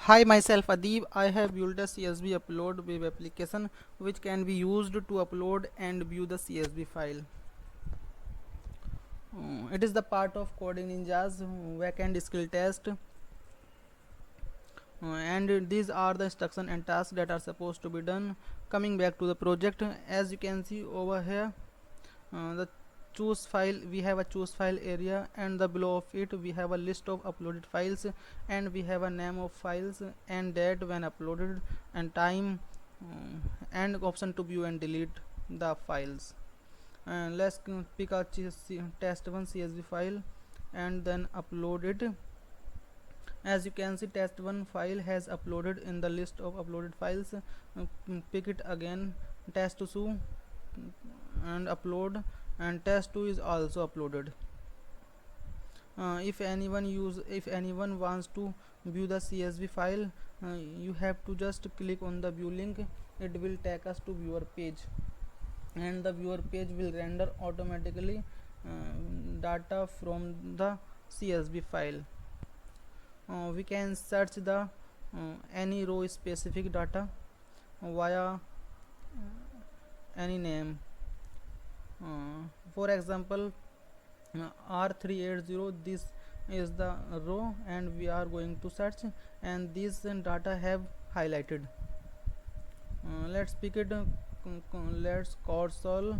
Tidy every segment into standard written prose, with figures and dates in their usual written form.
Hi, myself Adib. I have built a CSV upload web application which can be used to upload and view the CSV file. It is the part of Coding Ninja's weekend skill test, and these are the instruction and tasks that are supposed to be done. Coming back to the project, as you can see over here, the choose file, we have a choose file area, and the below of it we have a list of uploaded files, and we have a name of files and date when uploaded and time, and option to view and delete the files. And let's pick a test1 CSV file and then upload it. As you can see, test1 file has uploaded in the list of uploaded files. Pick it again, test2 and upload, and test2 is also uploaded. If anyone wants to view the CSV file, you have to just click on the view link. It will take us to viewer page, and the viewer page will render automatically data from the CSV file. We can search the any row specific data via any name. For example, R380, this is the row and we are going to search, and these data have highlighted. Let's pick it. Let's console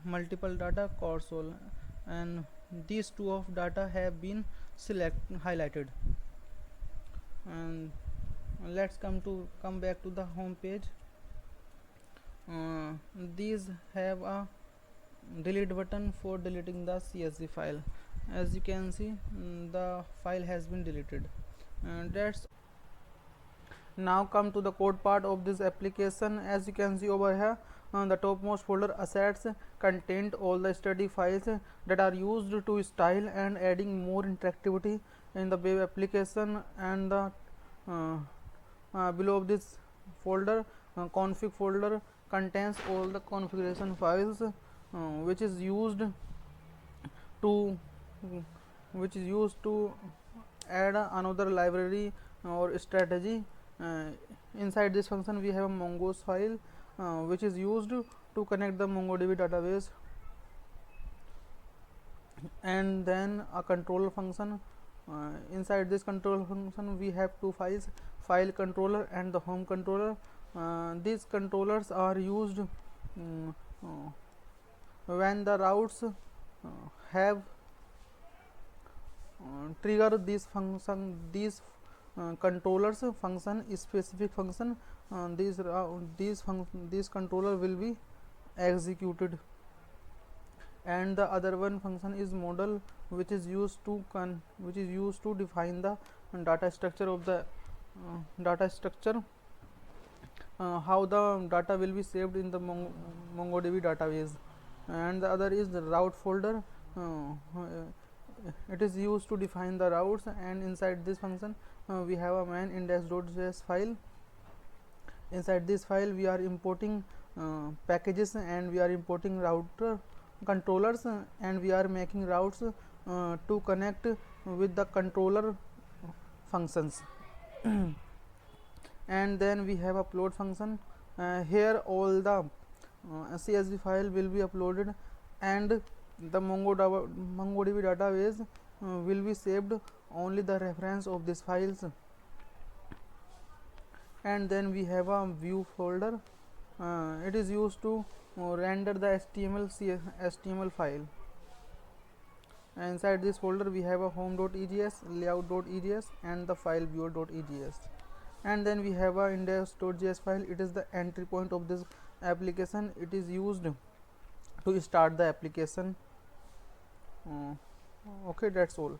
multiple data console, and these two of data have been highlighted. And let's come back to the home page. These have a delete button for deleting the CSV file. As you can see, the file has been deleted, and that's now come to the code part of this application. As you can see over here, the topmost folder assets contained all the study files that are used to style and adding more interactivity in the web application. And the below of this folder, config folder, contains all the configuration files which is used to add another library or strategy. Inside this function we have a mongoose file which is used to connect the MongoDB database, and then a controller function. Inside this controller function we have two files, file controller and the home controller. These controllers are used when the routes have trigger these controllers function specific function. These controller will be executed. And the other one function is model, which is used to define the data structure of the how the data will be saved in the MongoDB database. And the other is the route folder. It is used to define the routes, and inside this function we have a main index.js file. Inside this file we are importing packages, and we are importing router controllers, and we are making routes to connect with the controller functions. And then we have upload function. Here all the CSV file will be uploaded, and the MongoDB database will be saved only the reference of these files. And then we have a view folder. It is used to render the HTML file. Inside this folder we have a home.egs, layout.egs, and the file viewer.egs. And then we have a index.js file. It is the entry point of this application. It is used to start the application. Okay, that's all.